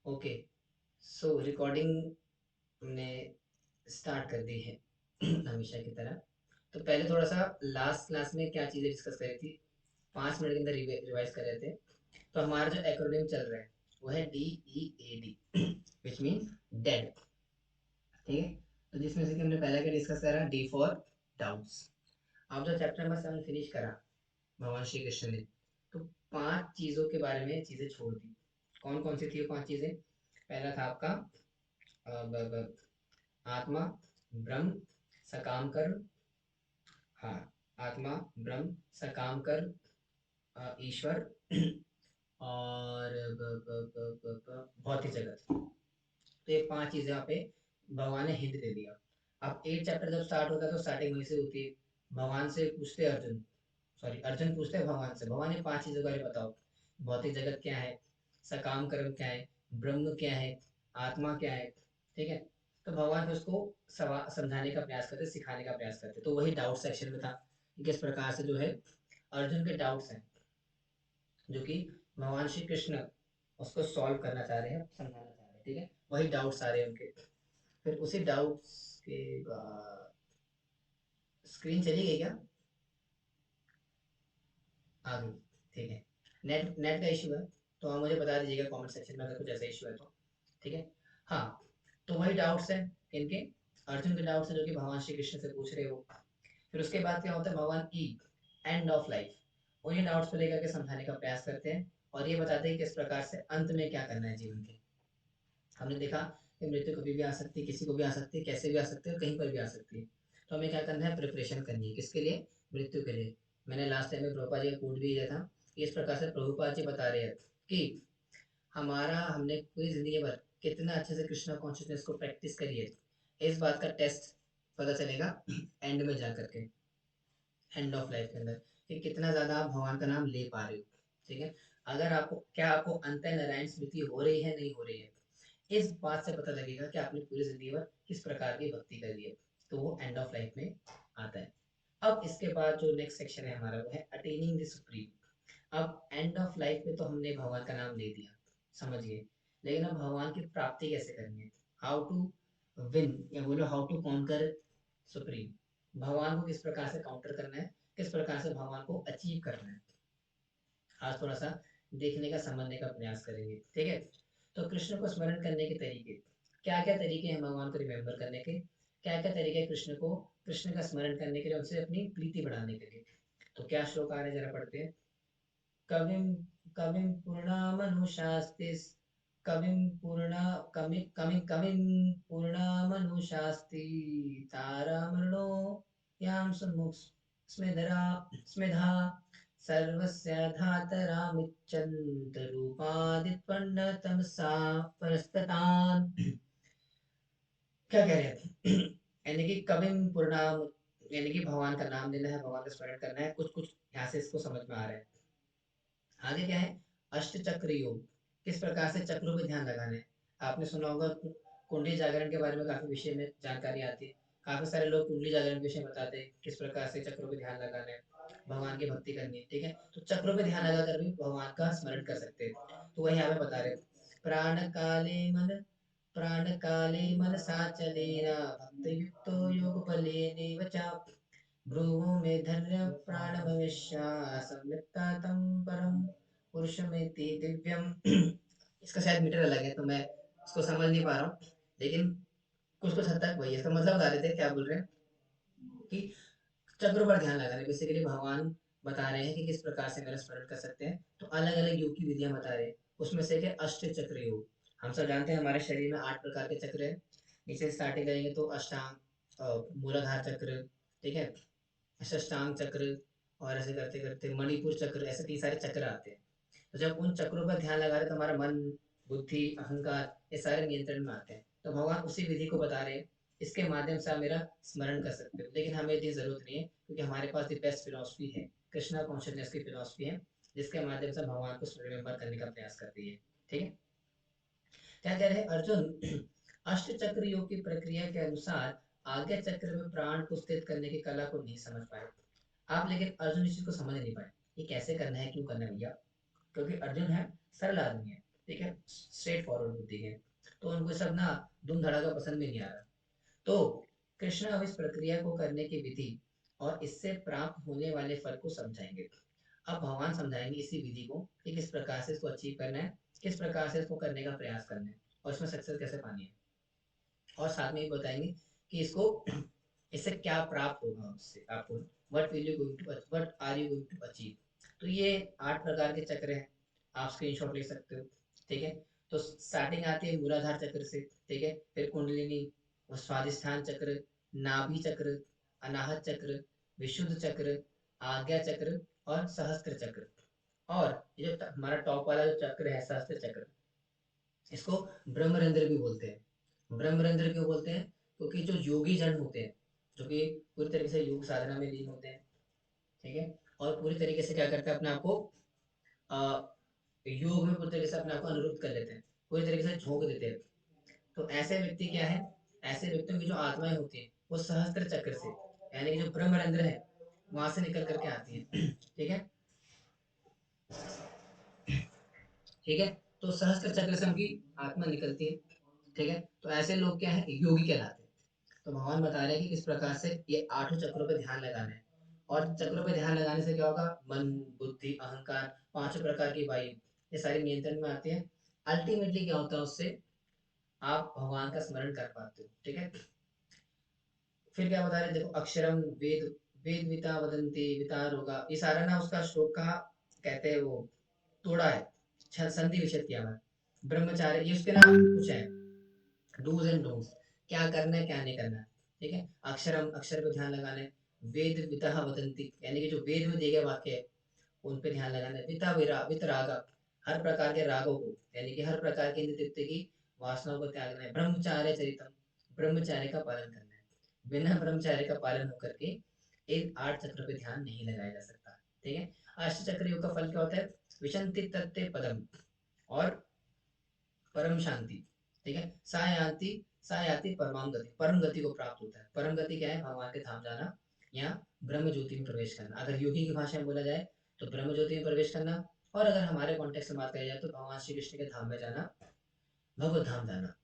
Okay, सो recording हमने start कर दी है हमेशा की तरह। तो पहले थोड़ा सा लास्ट क्लास में क्या चीज़ें डिस्कस करी थी, 5 मिनट के अंदर रिवाइज कर रहे थे। तो हमारा जो एक्रोनिम चल रहा है वो है DEAD विच मीन डेड। ठीक है, तो जिसमें से कि हमने पहले क्या डिस्कस करा, डी फॉर डाउट्स। अब जो चैप्टर नंबर 7 फिनिश करा भगवान श्री कृष्ण ने, तो 5 चीज़ों के बारे में चीज़ें छोड़ दी। कौन कौन सी थी वो 5 चीज़ें? पहला था आपका आत्मा, ब्रह्म, सकाम कर्म। हाँ, आत्मा, ब्रह्म, सकाम कर्म, ईश्वर और भौतिक जगत। तो ये 5 चीजें यहाँ पे भगवान ने हिंट दे दिया। अब 8 चैप्टर जब स्टार्ट होता है तो स्टार्टिंग वहीं से होती है। भगवान से पूछते हैं अर्जुन, सॉरी अर्जुन पूछते हैं भगवान से, भगवान ये 5 चीजों के बारे में बताओ। भौतिक जगत क्या है, सकाम कर्म क्या है, ब्रह्म क्या है, आत्मा क्या है। ठीक है, तो भगवान फिर उसको समझाने का प्रयास करते, सिखाने का प्रयास करते। तो वही डाउट सेक्शन में था कि किस प्रकार से जो है अर्जुन के डाउट्स हैं जो कि भगवान श्री कृष्ण उसको सॉल्व करना चाह रहे हैं, समझाना चाह रहे हैं। ठीक है, वही डाउट्स आ रहे हैं उनके। फिर उसी डाउट्स के बाद स्क्रीन चली गई क्या? आ गई। ठीक है, नेट नेट का इशू है, तो आप मुझे बता दीजिएगा कमेंट सेक्शन में अगर कुछ ऐसा इशू है तो। ठीक है, हाँ, तो वही डाउट्स हैं इनके, अर्जुन के डाउट्स हैं जो कि भगवान श्री कृष्ण से पूछ रहे हो। फिर उसके बाद क्या होता है, भगवान ई एंड ऑफ लाइफ उन्हीं डाउट्स को लेकर के समझाने का प्रयास करते हैं और ये बताते हैं कि किस प्रकार से अंत में क्या करना है जीवन के। हमने देखा कि मृत्यु कभी भी आ सकती है, किसी को भी आ सकती है, कैसे भी आ सकती है, कहीं पर भी आ सकती है। तो हमें क्या करना है, प्रिपरेशन करनी है किसके लिए, मृत्यु के लिए। मैंने लास्ट टाइम में प्रभुपाद जी का कोट भी दिया था। इस प्रकार से प्रभुपाद जी बता रहे हैं कि हमारा हमने पूरी जिंदगी भर कितना अच्छे से कृष्णा कॉन्शियसनेस को प्रैक्टिस करी है, इस बात का टेस्ट पता चलेगा एंड में जा करके, एंड ऑफ लाइफ के अंदर, कि कितना ज्यादा आप भगवान का नाम ले पा रहे हो। ठीक है, अगर आपको क्या आपको अंत नारायण स्मृति हो रही है, नहीं हो रही है, इस बात से पता लगेगा कि आपने पूरी जिंदगी भर किस प्रकार की भक्ति करी है। तो वो एंड ऑफ लाइफ में आता है। अब इसके बाद जो नेक्स्ट सेक्शन है हमारा वो है अटेनिंग द सुप्रीम। अब एंड ऑफ लाइफ में तो हमने भगवान का नाम ले दिया, समझ गए, लेकिन अब भगवान की प्राप्ति कैसे करनी है, हाउ टू विन, या बोलो हाउ टू कॉन्कर सुप्रीम। भगवान को किस प्रकार से काउंटर करना है, किस प्रकार से भगवान को अचीव करना है, आज थोड़ा सा देखने का, समझने का प्रयास करेंगे। ठीक है, तो कृष्ण को स्मरण करने के तरीके, क्या क्या तरीके हैं भगवान को रिमेम्बर करने के, क्या क्या तरीके हैं कृष्ण को, कृष्ण का स्मरण करने के लिए, उनसे अपनी प्रीति बढ़ाने के लिए। तो क्या श्लोक आ रहे हैं जरा पढ़ते हैं। कविम कविम पूर्णामनुशास्तिस, कविम पूर्ण कमि कमि कविम पूर्णामनुशास्ति, तारामृणो यां समुक् स्मेधरा स्मेधा सर्वस्य धातरामिच्छन्तरूपादित्वन्नतमसा परस्ततान्। क्या कह रहे हैं यानी कि कविम पूर्णाम, यानी कि भगवान का नाम लेना है, भगवान का स्मरण करना है, कुछ कुछ यहाँ से इसको समझ में आ रहा है। आगे क्या है, अष्ट चक्र योग, किस प्रकार से चक्रों पे ध्यान लगाना है। आपने सुना होगा कुंडली जागरण के बारे में, काफी विषय में जानकारी आती है, काफी सारे लोग कुंडली जागरण के विषय बताते हैं किस प्रकार से चक्रों पे ध्यान लगाना है, भगवान की भक्ति करनी है। ठीक है, तो चक्रों पे ध्यान लगा कर भी भगवान का स्मरण कर सकते हैं। तो वही यहाँ पे बता रहे, प्राण काले मन, प्राण काले मनसा चलेन भक्ति युक्तो योग बलेनेव च, भ्रुवो में धर्य प्राणमविश्या संवित्ता तम परम पुरुषमेति दिव्यम। इसका शायद मीटर अलग है तो मैं उसको समझ नहीं पा रहा हूँ, लेकिन कुछ कुछ हद तक वही है। इसका मतलब बता रहे थे, क्या बोल रहे हैं कि चक्र पर ध्यान लगा रहे, बेसिकली भगवान बता रहे हैं कि किस प्रकार से मेरा स्मरण कर सकते हैं। तो अलग अलग योग की विधियां बता रहे हैं, उसमें से क्या अष्ट चक्र योग। हम सब जानते हैं हमारे शरीर में 8 प्रकार के चक्र हैं। नीचे स्टार्टिंग करेंगे तो अष्टांग, मूलाधार चक्र, ठीक है, षष्टांग चक्र, और ऐसे करते करते मणिपुर चक्र, ऐसे 3 सारे चक्र आते हैं। तो जब उन चक्रों पर ध्यान लगा रहे तो हमारा मन, बुद्धि, अहंकार, ये सारे नियंत्रण में आते हैं। तो भगवान उसी विधि को बता रहे हैं, इसके माध्यम से आप मेरा स्मरण कर सकते हो। लेकिन हमें इतनी जरूरत नहीं है, क्योंकि हमारे पास द बेस्ट फिलोसफी है, कृष्णा कॉन्शियसनेस की फिलोसफी है, जिसके माध्यम से भगवान को रिमेम्बर करने का प्रयास करती है। ठीक है, क्या कह रहे हैं अर्जुन, अष्ट चक्र योग की प्रक्रिया के अनुसार आगे चक्र में प्राण को स्थित करने की कला को नहीं समझ पाए आप। लेकिन अर्जुन इस चीज को समझ नहीं पाए, ये कैसे करना है, क्यों करना है भैया, क्योंकि अर्जुन है सरल आदमी है। ठीक है, स्ट्रेट फॉरवर्ड बुद्धि के, तो उनको सब ना धूम धड़ाका पसंद भी नहीं आ रहा। तो कृष्ण अब इस प्रक्रिया को करने की विधि और इससे प्राप्त होने वाले फल को समझाएंगे। अब भगवान समझाएंगे इसी विधि को कि किस प्रकार से इसको अचीव करना है, किस प्रकार से इसको करने का प्रयास करना है और इसमें सक्सेस कैसे पानी है, और साथ में ये बताएंगे कि इसको इससे क्या प्राप्त होगा उससे आपको, what are you going to achieve. तो ये 8 प्रकार के चक्र हैं, आप स्क्रीनशॉट ले सकते हो। ठीक है, तो स्टार्टिंग आती है मूलाधार चक्र से, ठीक है, फिर कुंडलिनी, वो स्वादिष्ठान चक्र, नाभि चक्र, अनाहत चक्र, विशुद्ध चक्र, आज्ञा चक्र और सहस्त्र चक्र। और ये जो हमारा टॉप वाला जो चक्र है सहस्त्र चक्र, इसको ब्रह्मरंध्र भी बोलते हैं। ब्रह्मरंध्र क्यों बोलते हैं? क्योंकि जो योगी जन होते हैं, जो कि पूरी तरीके से योग साधना में लीन होते हैं, ठीक है, और पूरी तरीके से क्या करते हैं, अपने आप को योग में पूरी तरीके से अपने आप को अनुरूप कर लेते हैं, पूरी तरीके से झोंक देते हैं। तो ऐसे व्यक्ति क्या है, ऐसे व्यक्तियों की जो आत्माएं होती हैं वो सहस्त्र चक्र से, यानी कि जो ब्रह्मरंध्र है वहां से निकल करके आती है। ठीक है, ठीक है, तो सहस्त्र चक्र से उनकी आत्मा निकलती है। ठीक है, तो ऐसे लोग क्या है, योगी कहलाते हैं। तो भगवान बता रहे हैं कि किस प्रकार से ये 8 चक्रों पे ध्यान लगाना है। और चक्रों पे ध्यान लगाने से क्या होगा, मन, बुद्धि, अहंकार, 5 प्रकार की वायु, ये सारी नियंत्रण में आती है। अल्टीमेटली क्या होता है, उससे आप भगवान का स्मरण कर पाते हो। ठीक है, फिर क्या बता रहे हैं, देखो, अक्षरम वेद, वेद विता वदंती वितार होगा, ये सारा ना उसका श्लोक का कहते हैं वो तोड़ा है, संधि विच्छेद किया हुआ है। ब्रह्मचार्य ये उसके ना कुछ है, डूज एंड डोंट्स, क्या करना है क्या नहीं करना है। ठीक है, अक्षरम, अक्षर पे ध्यान लगाना है। वेद वितः वदंती, यानी कि जो वेद में दिए गए वाक्य है उन पे ध्यान लगाना है। विता विरा वितराग, हर प्रकार के रागों को, यानी कि हर प्रकार के इंद्र तृप्ति की वासनाओं को त्यागना है। ब्रह्मचार्य चरितम, ब्रह्मचार्य का पालन करना है। बिना ब्रह्मचार्य का पालन होकर के इन 8 चक्र पे ध्यान नहीं लगाया जा सकता। ठीक है, अष्ट चक्र योग का फल क्या होता है, विशंति तत्ते पदम और परम शांति। ठीक है, सायाति परमाम गति, परम गति को प्राप्त होता है। परम गति क्या है, भगवान के धाम जाना या ब्रह्म ज्योति में प्रवेश करना। अगर योगी की भाषा में बोला जाए तो ब्रह्म ज्योति में प्रवेश करना, और अगर हमारे कॉन्टेक्स्ट में बात करी जाए तो भगवान श्री कृष्ण के धाम में जाना, भगवत धाम जाना।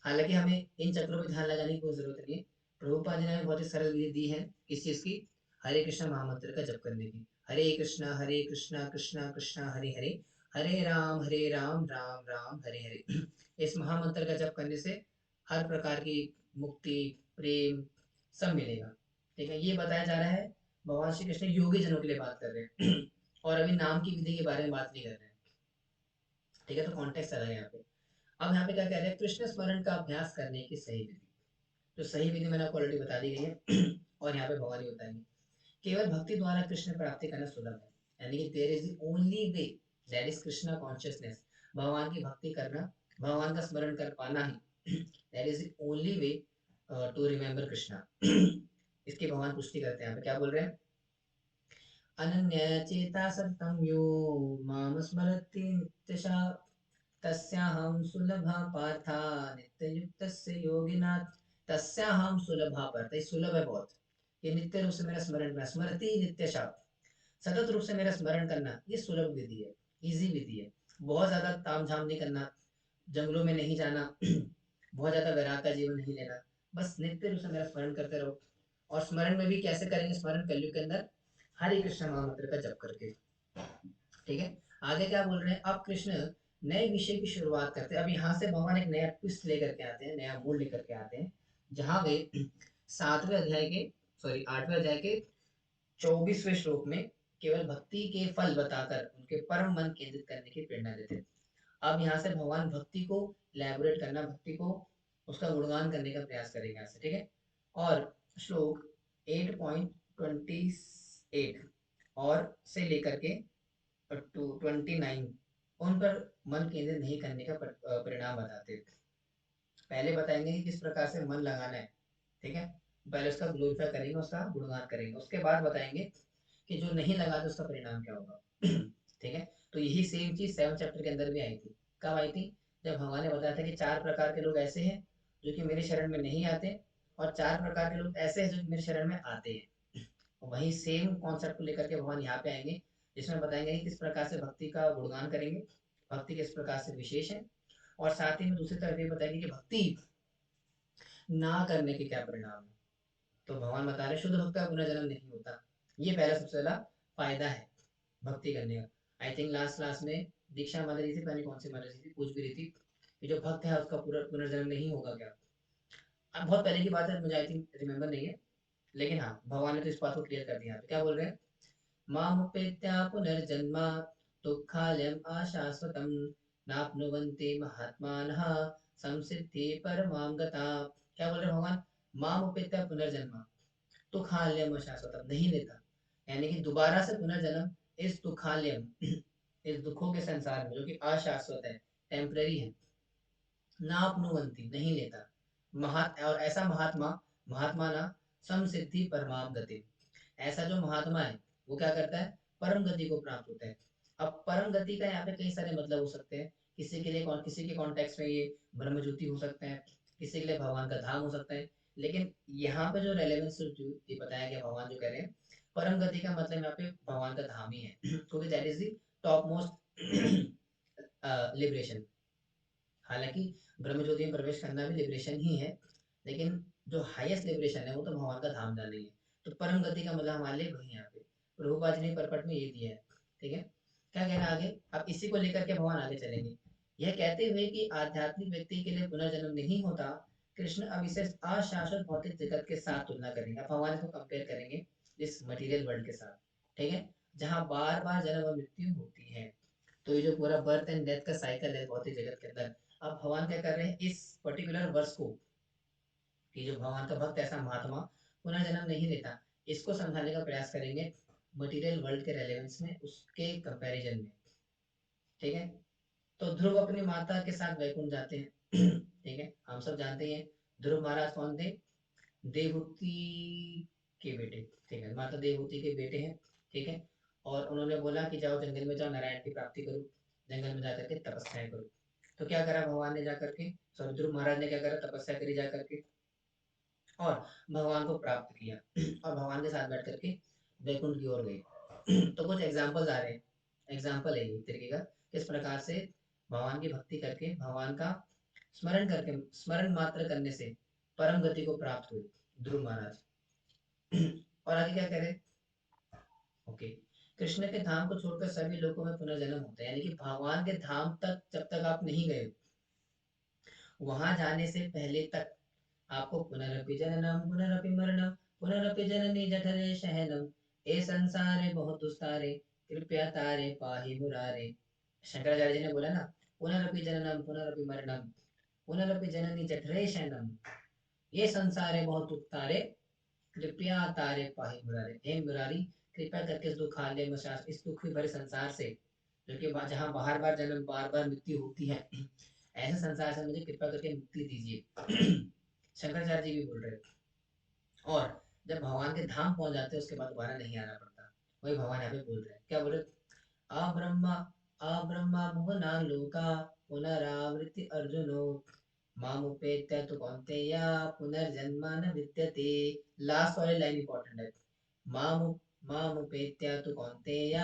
हालांकि हमें इन चक्रों पर ध्यान लगाने की कोई जरूरत नहीं है। प्रभुपाद जी ने हमें बहुत ही सरल विधि दी है किस चीज की, हरे कृष्ण महामंत्र का जप करने की। हरे कृष्णा कृष्णा कृष्णा हरे हरे, हरे राम राम राम हरे हरे। इस महामंत्र का जप करने से हर प्रकार की मुक्ति, प्रेम सब मिलेगा। ठीक है, ये बताया जा रहा है, भगवान श्री कृष्ण योगी जनों के लिए बात कर रहे हैं। और अभी नाम की विधि के बारे में बात नहीं कर रहे हैं। ठीक है, तो कॉन्टेक्स्ट अलग है यहाँ पे। अब यहाँ पे क्या कह रहे हैं, कृष्ण स्मरण का अभ्यास करने की सही विधि। तो सही विधि मैंने आपको ऑलरेडी बता दी गई है। और यहाँ पे भगवान ही बताएंगे, केवल भक्ति द्वारा कृष्ण प्राप्ति करना सुलभ है, यानी कि there is the only way, that is Krishna consciousness. भगवान की भक्ति करना, भगवान का स्मरण कर पाना ही, that is the only way to remember Krishna. इसकी भगवान पुष्टि करते हैं, यहाँ पे क्या बोल रहे हैं, अनन्य चेता सत्तम यो माम स्मरति नित्यशा, तस्याहं सुलभा पार्था नित्ययुक्तस्य योगिनाथ। तस्याहं सुलभा पार्थ, ये सुलभ है बहुत, ये नित्य रूप से मेरा स्मरण करना, स्मृति नित्यशा, सतत रूप से मेरा स्मरण करना, ये सुलभ विधि है, इजी विधि है। बहुत ज्यादा ताम झाम नहीं करना, जंगलों में नहीं जाना, बहुत ज्यादा वैराग का जीवन नहीं लेना, बस नित्य रूप से मेरा स्मरण करते रहो। और स्मरण में भी कैसे करेंगे, स्मरण कलयुग के अंदर हरे कृष्ण महामंत्र का जप करके। ठीक है, आगे क्या बोल रहे हैं, अब कृष्ण नए विषय की शुरुआत करते हैं। अब यहाँ से भगवान एक नया ट्विस्ट लेकर के आते हैं, नया मूड लेकर के आते हैं, जहां वे 7वें अध्याय के, सॉरी 8वें अध्याय के 24वें श्लोक में केवल भक्ति के फल बताकर उनके परम मन केंद्रित करने की प्रेरणा देते हैं। अब यहाँ से भगवान भक्ति को इलैबोरेट करना, भक्ति को उसका गुणगान करने का प्रयास करेंगे यहाँ से। ठीक है, और श्लोक 8.28 और से लेकर के टू 29 उन पर मन केंद्रित नहीं करने का परिणाम बताते हैं। पहले बताएंगे कि किस प्रकार से मन लगाना है। ठीक है, पहले उसका ग्लोरीफाई करेंगे, उसका गुणगान करेंगे, उसके बाद बताएंगे कि जो नहीं लगाते उसका परिणाम क्या होगा। ठीक है, तो यही सेम चीज 7 चैप्टर के अंदर भी आई थी। कब आई थी, जब भगवान ने बताया था कि 4 प्रकार के लोग ऐसे हैं जो कि मेरे शरण में नहीं आते, और 4 प्रकार के लोग ऐसे हैं जो मेरे शरण में आते हैं। वही सेम कॉन्सेप्ट को लेकर के भगवान यहाँ पे आएंगे, जिसमें बताएंगे कि किस प्रकार से भक्ति का गुणगान करेंगे भक्ति किस प्रकार से विशेष है, और साथ ही में दूसरी तरफ ये बताएंगे कि भक्ति ना करने के क्या परिणाम है। तो भगवान बता रहे शुद्ध भक्त का पुनर्जन्म नहीं होता। ये पहला सबसे पहला फायदा है भक्ति करने का। आई थिंक लास्ट क्लास में दीक्षा माता जी थी, पता नहीं कौन सी माता जी थी, पूछ भी रही थी कि जो भक्त है उसका पूरा पुनर्जन्म नहीं होगा क्या। अब बहुत पहले की बात है, मुझे आई थिंक रिमेम्बर नहीं है, लेकिन हाँ भगवान ने तो इस बात को क्लियर कर दिया। तो क्या बोल रहे हैं, मामुपेत्या पुनर्जन्मा दुःखालयम् आशाश्वतं नाप्नुवन्ति महात्मानः संसिद्धि परमां गता। क्या बोल रहे हैं भगवान, मामुपेत्या पुनर्जन्मा दुःखालयम् आशाश्वतम, नहीं लेता, यानी कि दोबारा से पुनर्जन्म इस दुःखालयम इस दुखों के संसार में जो कि अशाश्वत है, टेम्पररी है, नाप्नुवन्ति नहीं लेता, और ऐसा महात्मा, महात्मा ना समसिद्धि परमाम गति, ऐसा जो महात्मा है वो क्या करता है, परम गति को प्राप्त होता है। अब परम गति का यहाँ पे कई सारे मतलब हो सकते हैं, किसी के लिए किसी के कॉन्टेक्स्ट में ये ब्रह्म ज्योति हो सकता है, किसी के लिए भगवान का धाम हो सकता है, लेकिन यहाँ पे जो रेलेवेंस जो ये बताया गया, भगवान जो कह रहे हैं परम गति का मतलब यहाँ पे भगवान का धाम ही है क्योंकि that is the top most liberation. हालांकि ब्रह्म ज्योति में प्रवेश करना भी लिबरेशन ही है, लेकिन जो हाईएस्ट लिबरेशन है वो तो भगवान का धाम जाना ही है। तो परम गति का मतलब हमारे लिए वही यहाँ पे प्रभुपाद जी ने परपट में ये दिया है। ठीक है, क्या कहना आगे, अब इसी को लेकर के भगवान आगे चलेंगे, यह कहते हुए कि आध्यात्मिक व्यक्ति के लिए पुनर्जन्म नहीं होता, कृष्ण अब इसे अशाश्वत भौतिक जगत के साथ तुलना करेंगे। अब भगवान इसको कंपेयर करेंगे इस मटेरियल वर्ल्ड के साथ, ठीक है, जहाँ बार बार जन्म और मृत्यु होती है। तो ये जो पूरा बर्थ एंड डेथ का साइकिल है भौतिक जगत के अंदर, अब भगवान क्या कर रहे हैं इस पर्टिकुलर वर्ष को, कि जो भगवान का भक्त ऐसा महात्मा पुनर्जन्म नहीं लेता, इसको समझाने का प्रयास करेंगे मटेरियल वर्ल्ड के रेलेवेंस में, उसके कंपैरिजन में। ठीक है, तो ध्रुव अपनी माता के साथ वैकुंठ जाते हैं ठीक है, हम सब जानते हैं ध्रुव महाराज कौन थे, देवहूति के बेटे। ठीक है, माता देवहूति के बेटे हैं। ठीक है, और उन्होंने बोला कि जाओ जंगल में, जाओ नारायण की प्राप्ति करो, जंगल में जाकर के तपस्या करो। तो क्या करा भगवान ने जाकर के, सॉरी ध्रुव महाराज ने क्या करा, तपस्या करी जाकर के और भगवान को प्राप्त किया और भगवान के साथ बैठ करके वैकुंठ की ओर गए तो कुछ एग्जाम्पल्स आ रहे हैं, एग्जाम्पल है ये एक तरीके का, किस प्रकार से भगवान की भक्ति करके, भगवान का स्मरण करके, स्मरण मात्र करने से परम गति को प्राप्त हुई ध्रुव महाराज और आगे क्या कह रहे, ओके, कृष्ण के धाम को छोड़कर सभी लोगों में पुनर्जन्म होता है, यानी कि भगवान के धाम तक जब तक आप नहीं गए, वहां जाने से पहले तक आपको पुनरपि जननम पुनरपि मरणम पुनरपि जननी जठरे शयनम ए संसारे बहुत दुस्तारे कृपया तारे पाहि मुरारे। शंकराचार्य जी ने बोला ना, पुनरपि जननम पुनरपि मरणम पुनरपि जननी जठरे शयनम, ये संसार है बहुत दुस्तारे कृपया तारे पाहि मुरारे। हे मुरारी, कृपया करके इस दुखालय मशास, इस दुख भरे संसार से, जो कि जहाँ बार बार जन्म बार बार मृत्यु होती है, ऐसे संसार से मुझे कृपा करके मुक्ति दीजिए शंकराचार्य जी भी बोल रहे थे। और जब भगवान के धाम पहुंच जाते हैं उसके बाद दोबारा नहीं आना पड़ता, वही भगवान यहाँ पे बोल रहे हैं, क्या बोल रहे, अब्रह्मा अब्रह्मा भुवना लोका पुनरावृत्ति अर्जुनो मामुपेत्य तु कौन्तेय पुनर्जन्म न विद्यते। लास्ट वाली लाइन इंपॉर्टेंट है, मामु मामुपेत्य तु कौन्तेय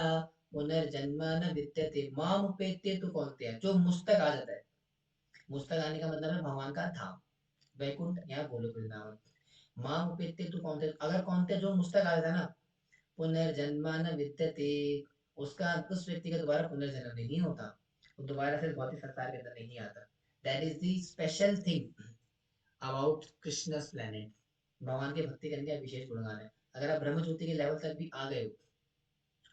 पुनर्जन्म न विद्यते। मामुपेत्य तु कौन्तेय, जो मुझ तक आ जाता है, मुझ तक आने का मतलब है भगवान का धाम, वैकुंठ या गोलोक वृंदावन। माँ उपेत्य तू कौनते, अगर कौनते जो मुझ तक आया था ना, पुनर्जन्मा न विद्यते, उसका, उस व्यक्ति का दोबारा पुनर्जन्म नहीं होता, वो दोबारा से भौतिक संसार के अंदर नहीं आता। That is the special thing about Krishna's planet. भगवान की भक्ति करने का विशेष गुणगान है। अगर आप ब्रह्म ज्योति के लेवल तक भी आ गए हो,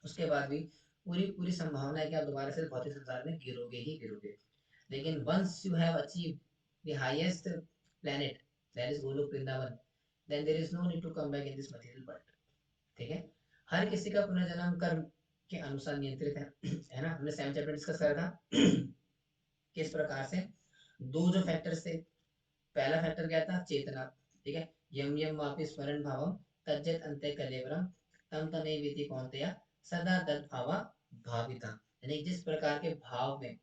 उसके बाद भी पूरी पूरी संभावना है कि आप दोबारा से भौतिक संसार में गिरोगे ही गिरोगे। लेकिन once you have achieve the highest planet, that is Golok Vrindavan, then there is no need to come back in this material world। ठीक है, हर किसी का पुनर्जन्म कर्म के अनुसार नियंत्रित है ना, हमने 7 चैप्टर डिस्कस करा था किस प्रकार से दो जो फैक्टर्स थे, पहला फैक्टर क्या था, चेतना। ठीक है, यम यम वापि स्मरण भावम तज्जत अंते कलेवरम तम तमे विधि कौन्तेय सदा तद भावा भाविता, यानी जिस प्रकार के भाव में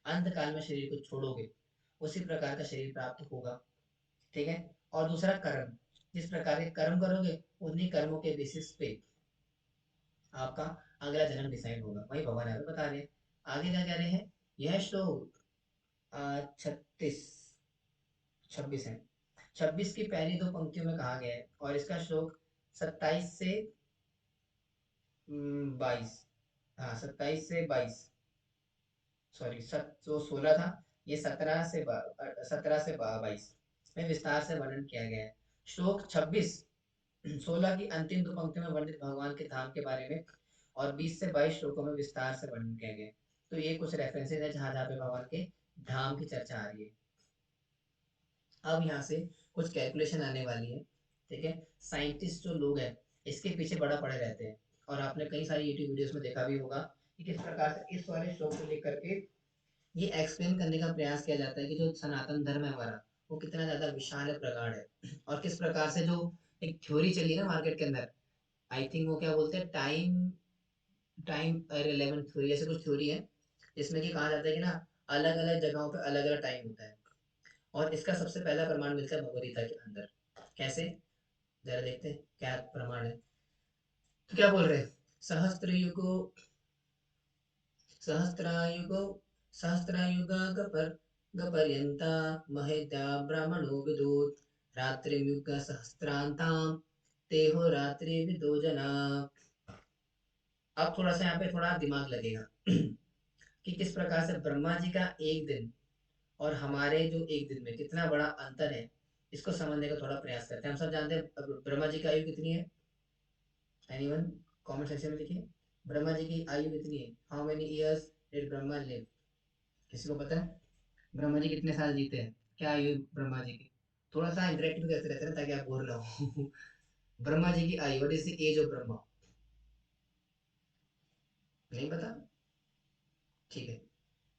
अंत काल में शरीर को छोड़ोगे उसी प्रकार का शरीर प्राप्त होगा। ठीक है, और दूसरा कर्म, जिस प्रकार के कर्म करोगे उन्हीं कर्मों के बेसिस पे आपका अगला जन्म डिसाइड होगा, वही भगवान यहाँ पे बता रहे हैं। आगे क्या कह रहे हैं, यह श्लोक 26 है। 26 की पहली दो पंक्तियों में कहा गया है और इसका श्लोक 27 से 22, हाँ 27 से 22, सॉरी जो 16 था, ये 17 से 22 में विस्तार से वर्णन किया गया है। श्लोक 26 16 की अंतिम दो पंक्तियों में वर्णित भगवान के धाम के बारे में और 20 से 22 श्लोकों में विस्तार से वर्णन किया गया है। तो ये कुछ रेफरेंसेस है जहाँ जहाँ पे भगवान के धाम की चर्चा आ रही है। अब यहाँ से कुछ कैलकुलेशन आने वाली है, ठीक है। साइंटिस्ट जो लोग हैं इसके पीछे बड़ा पड़े रहते हैं और आपने कई सारी यूट्यूब वीडियोस में देखा भी होगा कि किस प्रकार से इस वाले श्लोक को लेकर के ये एक्सप्लेन करने का प्रयास किया जाता है कि जो सनातन धर्म है हमारा वो कितना ज्यादा विशाल है, प्रगाढ़ है और किस प्रकार से जो एक थ्योरी चली है ना मार्केट के अंदर, आई थिंक वो क्या बोलते हैं, टाइम टाइम रिलेवेंट थ्योरी, ऐसे कुछ थ्योरी है जिसमें कि कहा जाता है कि ना अलग अलग जगहों पे अलग अलग टाइम होता है और इसका सबसे पहला प्रमाण मिलता है भगवद गीता के अंदर। कैसे, जरा देखते हैं क्या प्रमाण है। तो क्या बोल रहे हैं, सहस्त्र युगो सहस्त्रायुगो सहस्त्रायुगा गपर्यंता महेद्या ब्राह्मणो विदुत रात्रियुग सहस्त्रांतां तेहो रात्रि विदो जना। अब थोड़ा सा यहाँ पे थोड़ा दिमाग लगेगा कि किस प्रकार से ब्रह्मा जी का एक दिन और हमारे जो एक दिन में कितना बड़ा अंतर है, इसको समझने का थोड़ा प्रयास करते हैं। हम सब जानते हैं ब्रह्मा जी की आयु कितनी है, एनीवन कमेंट सेक्शन में लिखिए। ब्रह्मा जी की आयु कितनी है, how many years did Brahma live, किसी को पता है ब्रह्मा जी कितने साल जीते हैं, क्या आयु है ब्रह्मा जी की। थोड़ा सा इंटरेक्टिव करते रहते हैं ना ताकि आप बोर ना हो ब्रह्मा जी की आयु, what is the age of Brahma, नहीं पता, ठीक है।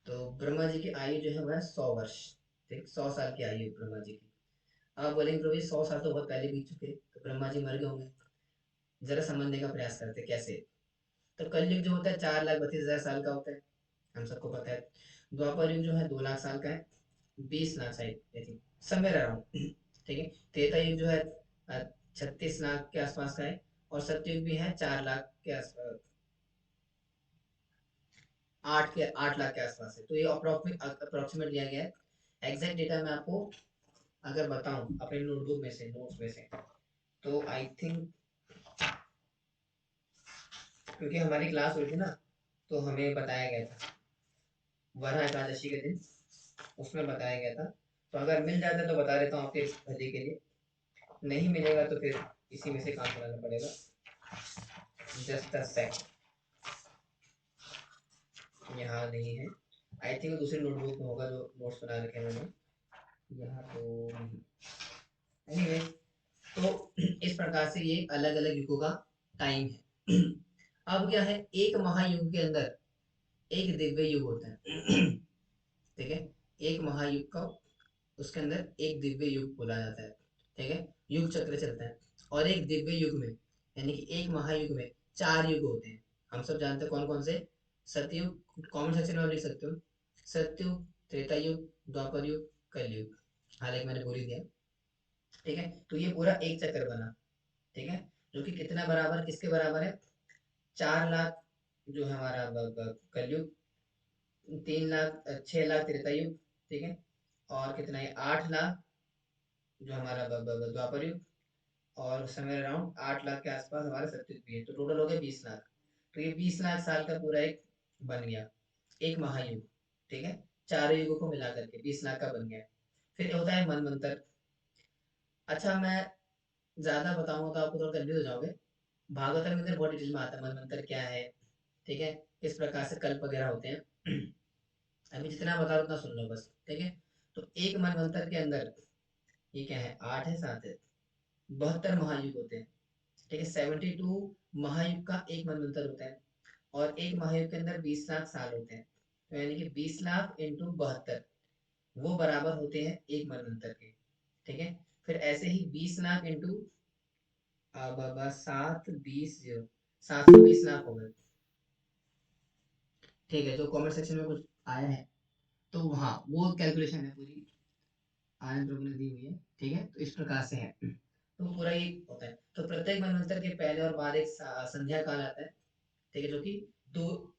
तो ब्रह्मा जी की आयु जो है वह 100 वर्ष, ठीक, 100 साल की आयु है ब्रह्मा जी की। आप बोलेंगे प्रभु 100 साल तो बहुत पहले बीत चुके, तो ब्रह्मा जी मर गए होंगे। जरा समझने का प्रयास करते कैसे। तो कलयुग जो होता है 4,32,000 साल का होता है, हम सबको पता है। द्वापर युग जो है 2 लाख साल का है, 20 लाख साल समवेयर अराउंड, ठीक है। त्रेता युग जो है 36 लाख के आसपास का है और सत्ययुग भी है 4 लाख के आसपास, 8 लाख के आसपास है। तो ये अप्रोक्सीमेट दिया गया है। एग्जैक्ट डेटा मैं आपको अगर बताऊं अपने नोटबुक में से, नोट्स में से, तो आई थिंक क्योंकि हमारी क्लास हुई थी ना तो हमें बताया गया था वरहा एकादशी के दिन, उसमें बताया गया था। तो अगर मिल जाता तो बता देता हूँ आपके भले के लिए, नहीं मिलेगा तो फिर इसी में से काम चलाना पड़ेगा। जस्ट अ सेक, यहाँ नहीं है, आई थिंक दूसरी नोटबुक में होगा जो नोट्स बना रखे हैं मैंने, यहाँ तो नहीं। एनीवे, तो इस प्रकार से ये अलग अलग युगों का टाइम है अब क्या है, एक महायुग के अंदर एक दिव्य युग होता है ठीक है। एक महायुग का उसके अंदर एक दिव्य युग बोला जाता है, ठीक है। युग चक्र चलता है और एक दिव्य युग में यानी कि एक महायुग में 4 युग होते हैं। हम सब जानते हैं कौन कौन से, सतयुग, कमेंट सेक्शन में आप लिख सकते हो, सतयुग, त्रेता युग, द्वापर युग, कलयुग, हालांकि मैंने बोल ही दिया, ठीक है। तो ये पूरा एक चक्र बना, ठीक है, जो कि कितना बराबर किसके बराबर है, 4 लाख जो है हमारा कलयुग, 3 लाख 6 लाख त्रेता युग, ठीक है, और कितना है 8 लाख जो हमारा द्वापर युग, और उस समय अराउंड 8 लाख के आसपास हमारा सतयुग भी है, तो टोटल हो गया 20 लाख। तो ये 20 लाख साल का पूरा एक बन गया एक महायुग, ठीक है। चारों युगों को मिला करके 20 लाख का बन गया। फिर होता है मनवंतर। अच्छा मैं ज्यादा बताऊंगा तो आपको थोड़ा कंफ्यूज हो जाओगे, भागवत में अंदर बहुत डिटेल में आता है मनवंतर क्या है, ठीक है, किस प्रकार से कल्प वगैरह होते हैं अभी जितना बता रहा हूं उतना सुन लो बस, ठीक है। तो एक मनवंतर के अंदर ये क्या है, 8 है 7 है, 72 महायुग होते हैं, ठीक है। 72 महायुग का एक मनवंतर होता है और एक महायुग के अंदर 20 लाख साल होते हैं, तो यानी कि 20 लाख इंटू 72 वो बराबर होते हैं एक मनवंतर के, ठीक है। फिर ऐसे ही 20 लाख इंटू 7 20 हो गए, ठीक है। जो कमेंट सेक्शन में कुछ आया है तो हाँ वो कैलकुलेशन है पूरी, आनंद प्रभु ने दी हुई है, ठीक है। तो इस प्रकार से है, तो पूरा ये होता है। तो प्रत्येक मनवंतर के पहले और बाद एक संध्या काल आता है, ठीक है, जो कि दो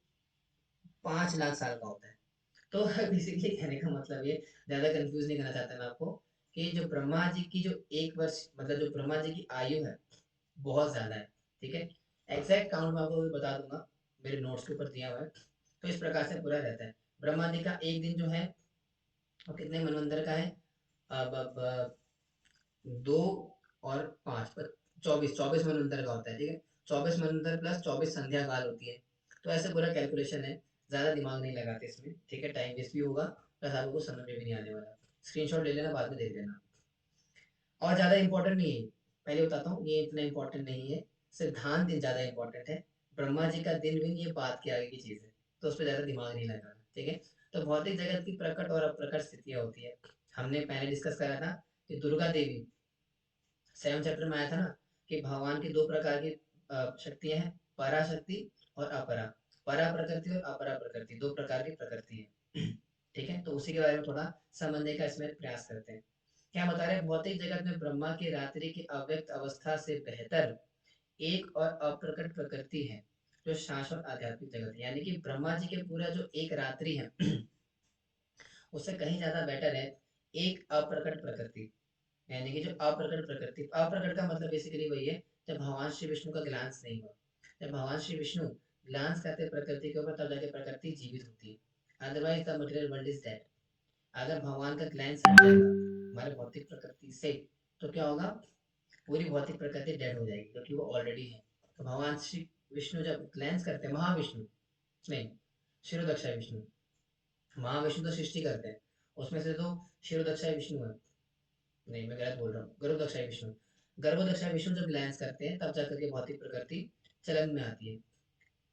5 लाख साल का होता है। तो बेसिकली कहने का मतलब ये, ज्यादा कंफ्यूज नहीं करना चाहता मैं आपको, कि जो ब्रह्मा जी की जो 1 वर्ष, मतलब जो ब्रह्मा जी की आयु है बहुत ज्यादा है। ठीक है, एग्जैक्ट काउंट मैं आपको बता दूंगा, मेरे नोट्स के ऊपर दिया हुआ है। तो इस प्रकार से पूरा रहता है। ब्रह्मा जी का एक दिन जो है वो कितने मनवंतर का है? अब 2 और 5 पर 24 मनवंतर का होता है। ठीक है, 24 मनवंतर प्लस 24 संध्या काल होती है। तो ऐसे पूरा कैलकुलेशन है, ज्यादा दिमाग नहीं लगाते इसमें। ठीक है, टाइम वेस्ट भी होगा, प्लस आपको कुछ समझ में भी नहीं आने वाला। स्क्रीनशॉट ले लेना, बाद में देख लेना। और ज्यादा इंपॉर्टेंट नहीं है, पहले बताता हूँ, ये इतना इंपॉर्टेंट नहीं है। सिद्धांत दिन ज्यादा इंपॉर्टेंट है। ब्रह्मा जी का दिन भी ये बात के आगे की चीज है, तो उस पर ज्यादा दिमाग नहीं लगाना। ठीक है, तो भौतिक जगत की प्रकट और अप्रकट स्थितियां होती है। हमने पहले डिस्कस करा था कि दुर्गा देवी 7 चैप्टर में आया था ना, कि भगवान की 2 प्रकार की शक्तियां हैं, पराशक्ति और अपरा। परा प्रकृति और अपरा प्रकृति, 2 प्रकार की प्रकृति है। ठीक है, तो उसी के बारे में थोड़ा समझने का इसमें प्रयास करते हैं। क्या बता रहे हैं? भौतिक जगत में ब्रह्मा की रात्रि की अव्यक्त अवस्था से बेहतर एक और अप्रकट प्रकृति है, जो शाश्वत आध्यात्मिक जगत है। यानी कि ब्रह्मा जी के पूरा जो एक रात्रि है उससे कहीं ज्यादा बेटर है एक अप्रकट प्रकृति। यानी कि जो अप्रकट प्रकृति, अप्रकट का मतलब बेसिकली वही है, जब भगवान श्री विष्णु का ग्लांस नहीं हुआ। जब भगवान श्री विष्णु ग्लांस करते हैं प्रकृति के ऊपर, तब जाके प्रकृति जीवित होती है, otherwise the material world is dead. अगर भगवान का ग्लांस हट जाएगा हमारे भौतिक प्रकृति से, तो क्या होगा? पूरी भौतिक प्रकृति डेड हो जाएगी, क्योंकि वो ऑलरेडी है। तो भगवान श्री विष्णु जब ग्लांस करते हैं, महाविष्णु नहीं, शिरोदक्षा विष्णु, महाविष्णु तो सृष्टि करते हैं, उसमें से तो शिरोदक्षा विष्णु है। नहीं, मैं गलत बोल रहा हूँ, गर्भदक्षा विष्णु। गर्भदक्षा विष्णु जब लैंस करते हैं, तब जाकर के भौतिक प्रकृति चलन में आती है।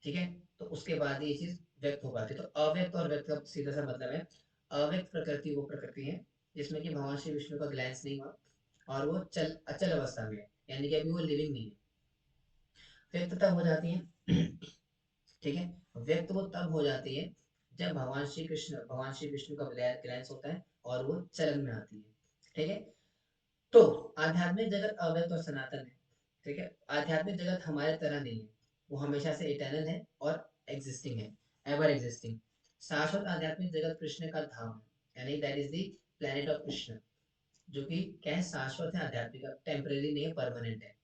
ठीक है, तो उसके बाद ये चीज व्यक्त हो पाती है। तो अव्यक्त और व्यक्त का सीधा सा मतलब है, अव्यक्त प्रकृति वो प्रकृति है जिसमें कि भगवान श्री विष्णु का ग्लैंस नहीं हुआ, और वो चल अचल अवस्था में है, यानी कि अभी वो लिविंग नहीं है। व्यक्त तब हो जाती है ठीक है, व्यक्त वो तब हो जाती है जब भगवान श्री विष्णु का ग्लैंस होता है और वो चलन में आती है। ठीक है, तो आध्यात्मिक जगत अव्यक्त और सनातन है। ठीक है, आध्यात्मिक जगत हमारे तरह नहीं है, वो हमेशा से इटर्नल है और एग्जिस्टिंग है, एवर एग्जिस्टिंग। शाश्वत आध्यात्मिक जगत कृष्ण का धाम है, यानी that is the planet of Krishna, जो कि क्या है? शाश्वत है, आध्यात्मिक, टेम्परेरी नहीं है, परमानेंट है।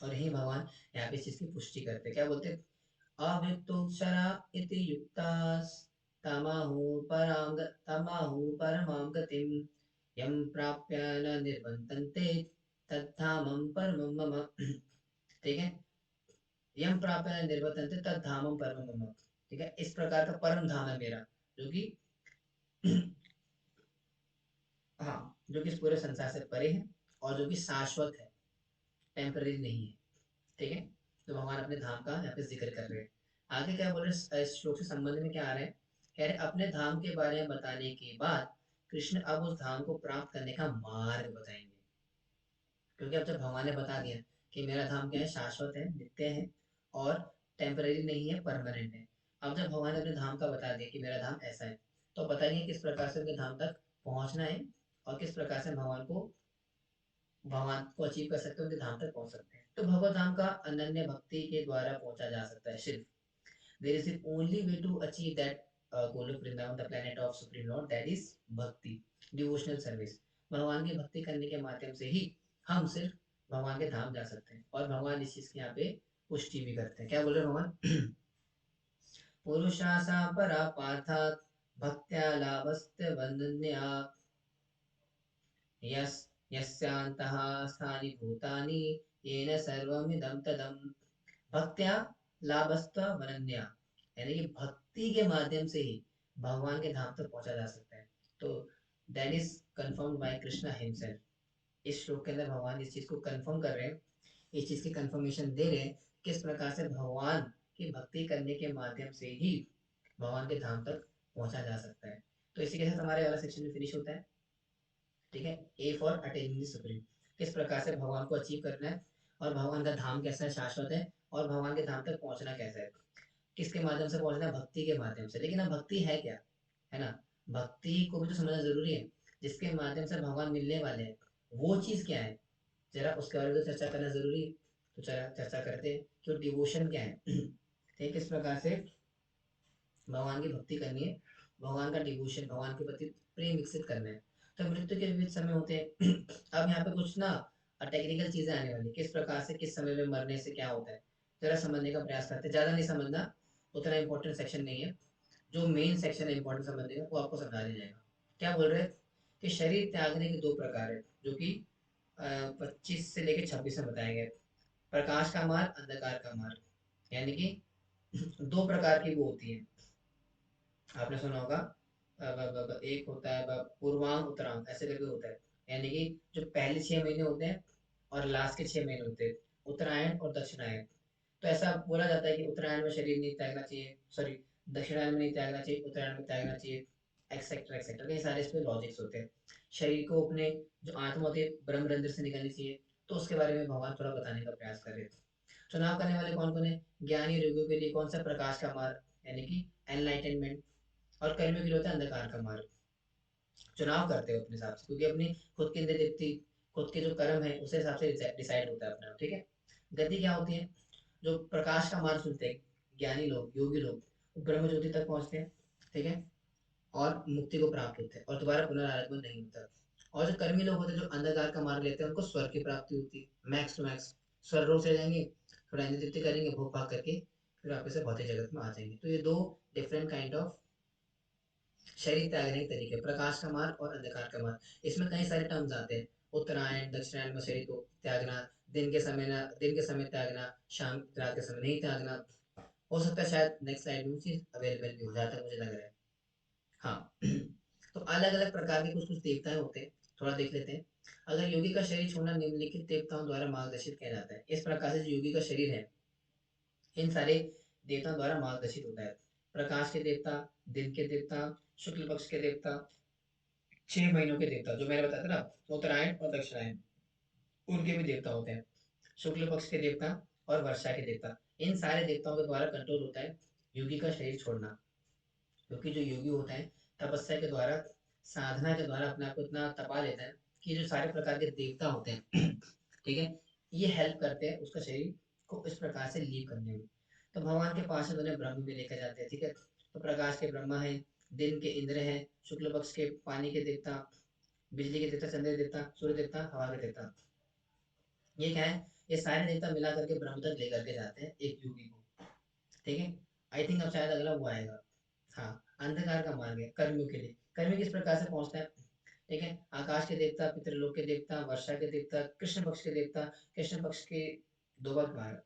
और यही भगवान यहाँ पे इस चीज की पुष्टि करते हैं, क्या बोलते हैं? अव्यक्तोक्षरा इति युक्तास् तमाहु परमां गतिम् यं प्राप्य न निर्वर्तन्ते तद्धामं परमं मम। ठीक है, यं प्राप्य न निर्वर्तन्ते तद्धामं परमं मम। ठीक है, इस प्रकार का परम धाम है मेरा, जो कि हाँ, जो कि इस पूरे संसार से परे है, और जो कि शाश्वत है, टेम्पररी नहीं है। ठीक है, तो भगवान अपने धाम का यहाँ पे जिक्र कर रहे हैं। आगे क्या बोल रहे हैं? इस श्लोक से संबंध में क्या आ रहा है? कह रहे अपने धाम के बारे में बताने के बाद कृष्ण अब उस धाम को प्राप्त करने का मार्ग बताएंगे। क्योंकि अब जब भगवान ने बता दिया कि मेरा धाम क्या है? शाश्वत है, नित्य है, और टेम्परेरी नहीं है, परमानेंट है। अब जब भगवान ने अपने धाम का बता दिया कि मेरा धाम ऐसा है, तो बताएंगे किस प्रकार से उनके धाम तक पहुंचना है, और किस प्रकार से भगवान को अचीव कर सकते हैं, उनके धाम तक पहुंच सकते हैं। तो भगवत धाम का अनन्य भक्ति के द्वारा पहुंचा जा सकता है सिर्फ। There is the only way to achieve that Golok Vrindavan, the planet of supreme lord, that is bhakti, devotional service. भगवान की भक्ति करने के माध्यम से ही हम सिर्फ भगवान के धाम जा सकते हैं। और भगवान इस चीज की यहाँ पे पुष्टि भी करते हैं। क्या बोल रहे हैं भगवान? पुरुषासा परा पार्थात भक्त्या लाभस्ते वंदन्या यस यस्यान्तः स्थानि भूतानि येन सर्वमिदं तदम्। भक्त्या लाभस्त्व वनन्या, यानी कि भक्ति के माध्यम से ही भगवान के धाम तक पहुंचा जा सकता है। तो that is confirmed by Krishna himself. इस श्लोक के अंदर भगवान इस चीज को कंफर्म कर रहे हैं, इस चीज की कंफर्मेशन दे रहे हैं, किस प्रकार से भगवान की भक्ति करने के माध्यम से ही भगवान के धाम तक पहुंचा जा सकता है। तो इसी के साथ हमारे वाला सेक्शन में फिनिश होता है। ठीक है, ए फॉर अटेनिंग सुप्रीम, किस प्रकार से भगवान को अचीव करना है, और भगवान का धाम कैसा है? शाश्वत है। और भगवान के धाम तक पहुंचना कैसा है? किसके माध्यम से पहुंचना है? भक्ति के माध्यम से। लेकिन अब भक्ति है क्या? है ना, भक्ति को भी तो समझना जरूरी है। जिसके माध्यम से भगवान मिलने वाले हैं, वो चीज क्या है? जरा उसके बारे में तो चर्चा करना जरूरी है। तो चला चर्चा करते हैं कि डिवोशन क्या है। ठीक, किस प्रकार से भगवान की भक्ति करनी है, भगवान का डिवोशन, भगवान के प्रति प्रेम विकसित करना है। तो मृत्यु के विविध समय होते हैं। अब यहाँ पे कुछ ना टेक्निकल चीजें आने वाली, किस प्रकार से किस समय में मरने से क्या होता है, जरा समझने का प्रयास करते हैं। ज्यादा नहीं समझना, उतना इंपॉर्टेंट सेक्शन नहीं है। जो मेन सेक्शन है इंपॉर्टेंट समझने का वो आपको समझा दिया जाएगा। क्या बोल रहे हैं कि शरीर त्यागने के दो प्रकार है, जो कि 25 से लेकर 26 में बताया गया है। प्रकाश का मार्ग, अंधकार का मार्ग, यानी कि दो प्रकार की वो होती है। आपने सुना होगा एक होता है पूर्वांग उत्तरांग ऐसे करके होता है, यानी कि जो पहले 6 महीने होते हैं और लास्ट के 6 महीने होते हैं, उत्तरायण और दक्षिणायन। तो ऐसा बोला जाता है कि उत्तरायण में शरीर नहीं त्यागना चाहिए, सॉरी, दक्षिणायन में नहीं त्यागना चाहिए, उत्तरायण में त्यागना चाहिए, एक्सेट्रा एक्सेट्रा, कई सारे इस पे लॉजिक्स होते हैं। शरीर को अपने जो आत्मा होती है ब्रह्म रंध्र से निकालनी चाहिए, तो उसके बारे में भगवान थोड़ा बताने का प्रयास कर रहे थे। चुनाव करने वाले कौन कौन है? ज्ञानी और योगियों के लिए कौन सा? प्रकाश का मार्ग यानी कि एनलाइटनमेंट। और कर्मियों के लिए होता है अंधकार का मार्ग। चुनाव करते हो अपने हिसाब से, क्योंकि अपनी खुद की इंद्रिय तृप्ति, खुद के जो कर्म है उस हिसाब से डिसाइड होता है अपना, ठीक है। गति क्या होती है? जो प्रकाश का मार्ग चुनते हैं ज्ञानी लोग, योगी लोग, वो ब्रह्म ज्योति तक पहुंचते हैं, ठीक है, और मुक्ति को प्राप्त होते हैं और दोबारा पुनरागमन नहीं होता। और जो कर्मी लोग होते हैं जो अंधकार का मार्ग लेते हैं उनको स्वर्ग की प्राप्ति होती है, मैक्स टू मैक्स स्वर्ग लोक चले जाएंगे, थोड़ा इंद्रिय तृप्ति करेंगे, भोग भाग करके फिर वापस से भौतिक जगत में आ जाएंगे। तो ये दो डिफरेंट काइंड ऑफ शरीर त्यागने के तरीके, प्रकाश का मार्ग और अंधकार का मार्ग। इसमें कई सारे टर्म्स आते हैं, उत्तरायण दक्षिणायन में शरीर को त्यागना, दिन के समय ना, दिन के समय त्यागना, शाम रात के समय नहीं त्यागना। हो सकता है शायद नेक्स्ट स्लाइड में वो चीज अवेलेबल भी हो जाता है, मुझे लग रहा है। हाँ। तो अलग अलग प्रकार के कुछ कुछ देवताएं होते हैं, थोड़ा देख लेते हैं। अगर योगी का शरीर छोड़ना निम्नलिखित देवताओं द्वारा मार्गदर्शित किया जाता है। इस प्रकार से जो योगी का शरीर है इन सारे देवताओं द्वारा मार्गदर्शित होता है। प्रकाश के देवता, दिन के देवता, शुक्ल पक्ष के देवता, 6 महीनों के देवता जो मैंने बताया था ना, उत्तरायण और दक्षिणायन, उनके भी देवता होते हैं। शुक्ल पक्ष के देवता और वर्षा के देवता, इन सारे देवताओं के द्वारा कंट्रोल होता है योगी का शरीर छोड़ना। क्योंकि जो योगी होता है तपस्या के द्वारा, साधना के द्वारा अपने आप को इतना तपा लेता है कि जो सारे प्रकार के देवता होते हैं ठीक है, ये हेल्प करते हैं उसका शरीर को इस प्रकार से लीव करने में। तो भगवान के पास है, उन्हें ब्रह्म में लेकर जाते हैं, ठीक है। तो प्रकाश के ब्रह्मा है, दिन के इंद्र हैं, शुक्ल पक्ष के पानी के देवता, बिजली के देवता, चंद्र देवता, सूर्य देवता, हवा के देवता, ये क्या है? ये सारे देवता मिला करके ब्रह्म तक लेकर के जाते हैं एक योगी को, ठीक है। आई थिंक अब शायद अगला वो आएगा। हाँ, अंधकार का मार्ग है कर्मियों के लिए। कर्मी किस प्रकार से पहुंचता है? ठीक है, आकाश के देवता, पितृलोक के देवता, वर्षा के देवता, कृष्ण पक्ष के देवता, कृष्ण पक्ष के दो भाग मार्ग,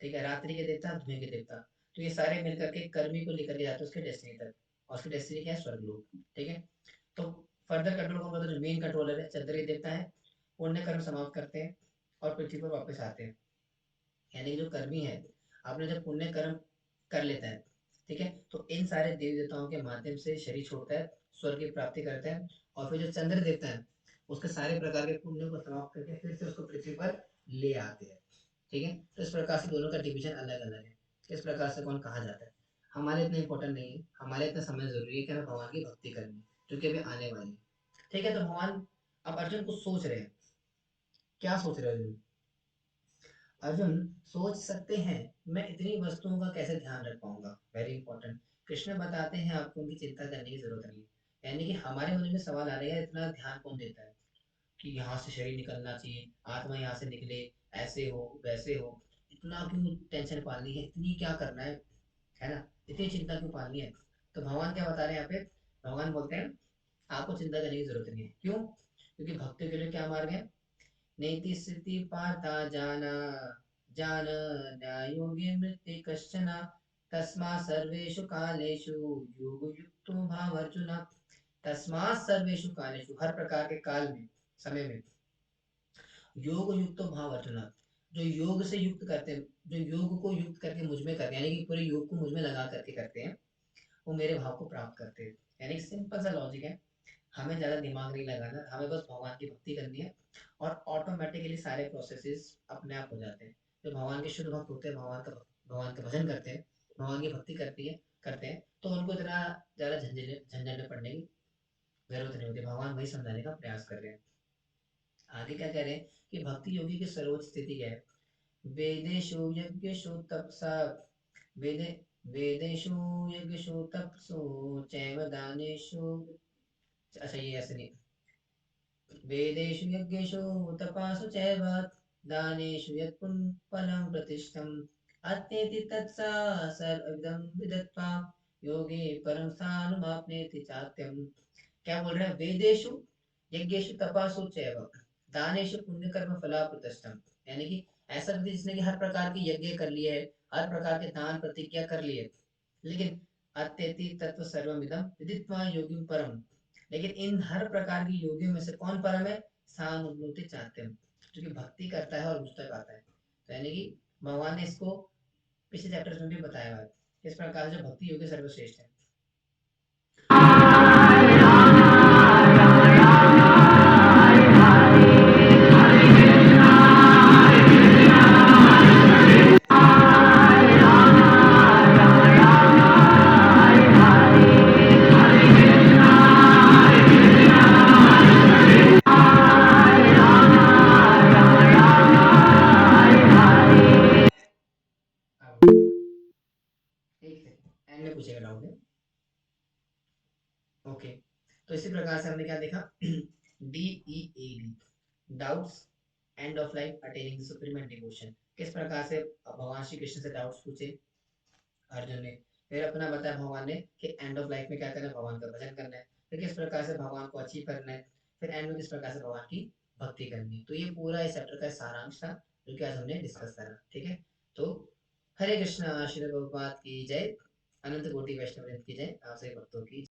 ठीक है, रात्रि के देवता, धुएं के देवता। तो ये सारे मिलकर के कर्मी को लेकर के जाते हैं उसके डेस्टिनी तक, और उसकी डेस्टिनी क्या है? स्वर्गलोक, ठीक है। तो फर्दर कंट्रोल कौन करता है? जो मेन कंट्रोलर है चंद्र देवता है, पुण्य कर्म समाप्त करते हैं और पृथ्वी पर वापस आते हैं। यानी कि जो कर्मी है, आपने जब पुण्य कर्म कर लेता है, ठीक है, तो इन सारे देवी देवताओं के माध्यम से शरीर छोड़ता है, स्वर्ग की प्राप्ति करता है। और फिर जो चंद्र देवता है उसके सारे प्रकार के पुण्य को समाप्त करके फिर से उसको पृथ्वी पर ले आते हैं, ठीक है। तो इस प्रकार से दोनों का डिवीजन अलग अलग है, किस प्रकार से कौन कहा जाता है हमारे इतना इंपॉर्टेंट नहीं है। हमारे इतना समय जरूरी है कि हमें भगवान की भक्ति करनी है, जो कि अभी आने वाली है, ठीक है। तो भगवान अब अर्जुन कुछ सोच रहे हैं। क्या सोच रहे हैं अर्जुन? अर्जुन सोच सकते हैं मैं इतनी वस्तुओं का कैसे ध्यान रख पाऊंगा, वेरी इंपॉर्टेंट। कृष्ण बताते हैं आपको उनकी चिंता करने की जरूरत नहीं है। यानी कि हमारे मन में सवाल आ रहा है, इतना ध्यान कौन देता है कि यहाँ से शरीर निकलना चाहिए, आत्मा यहाँ से निकले, ऐसे हो वैसे हो, इतना क्यों टेंशन पालनी है, इतनी क्या करना है ना, इतनी चिंता क्यों पालनी है? तो भगवान क्या बता रहे हैं यहाँ पे? भगवान बोलते हैं आपको चिंता करने की जरूरत नहीं है। क्यों? क्योंकि भक्ति के लिए क्या मार्ग है? नेति स्थिति पाता जाना, जान न्यायोगे मृत्यु कश्चन, तस्मात् सर्वेषु कालेषु योग युक्तो भाव अर्जुन। तस्मात् सर्वेषु कालेषु, हर प्रकार के काल में, समय में, योग युक्तो भाव अर्जुन, जो योग से युक्त करते हैं, जो योग को युक्त करके मुझ में करते हैं, यानी कि पूरे योग को मुझ में लगा करके करते हैं, वो मेरे भाव को प्राप्त करते हैं। यानी सिंपल सा लॉजिक है, हमें ज्यादा दिमाग नहीं लगाना, हमें बस भगवान की भक्ति करनी है और ऑटोमेटिकली सारे प्रोसेसेस अपने आप हो जाते हैं। जो भगवान के शुद्ध भक्त होते हैं, भगवान का भजन करते हैं, भगवान की भक्ति करते हैं, तो उनको इतना ज्यादा झंझट झंझट में पड़ने की जरूरत नहीं होती। भगवान वही समझाने का प्रयास कर रहे हैं। आगे क्या कह रहे हैं कि भक्ति योगी की सर्वोच्च स्थिति क्या है? वेदेशु यज्ञेशु तपसा, वेदे वेदेषु यज्ञेषु तपसु चैव दानेषु। अच्छा ये ऐसे नहीं, वेदेषु यज्ञेषु तपासु चैव दानेषु यत्पुण्यफलं प्रतिष्ठम् अत्येति तत्सा सर्वविदं विदत्वा योगे परं स्थानमाप्नोति चात्यम्। क्या बोल रहे हैं? वेदेषु यज्ञेषु तपासु चैव दानेषु पुण्यकर्म फला प्रतिष्ठम, यानी कि ऐसा व्यक्ति जिसने कि हर प्रकार के यज्ञ कर लिए है, हर प्रकार के दान प्रतिज्ञा कर लिए, लेकिन अत्यति तत्व सर्वमिदं विदित्वा योगिं परम, लेकिन इन हर प्रकार की योगियों में से कौन परम है? सानुभूति चाहते हैं, जो कि भक्ति करता है और मुझ तक आता है। तो यानी कि भगवान ने इसको पिछले चैप्टर्स में भी बताया है, इस प्रकार से जो भक्ति योगी सर्वश्रेष्ठ है। अब एक सेकंड, एंड में पूछेगा डाउट है। ओके, तो इसी प्रकार से हमने क्या देखा? DEAD, doubts, end of life, attaining the supreme and devotion. किस प्रकार से भगवान श्री कृष्ण से डाउट्स पूछे अर्जुन ने, फिर अपना बताया भगवान ने कि एंड ऑफ लाइफ में क्या करना है? भगवान का भजन करना है। फिर किस प्रकार से भगवान को अचीव करना है, फिर एंड में किस प्रकार से भगवान की भक्ति करनी है। तो ये पूरा इस चैप्टर का सारांश था जो कि आज हमने डिस्कस करा। ठीक है, तो हरे कृष्णा, श्री प्रभुपाद की जय, अनंत कोटि वैष्णव की जय, आप सभी भक्तों की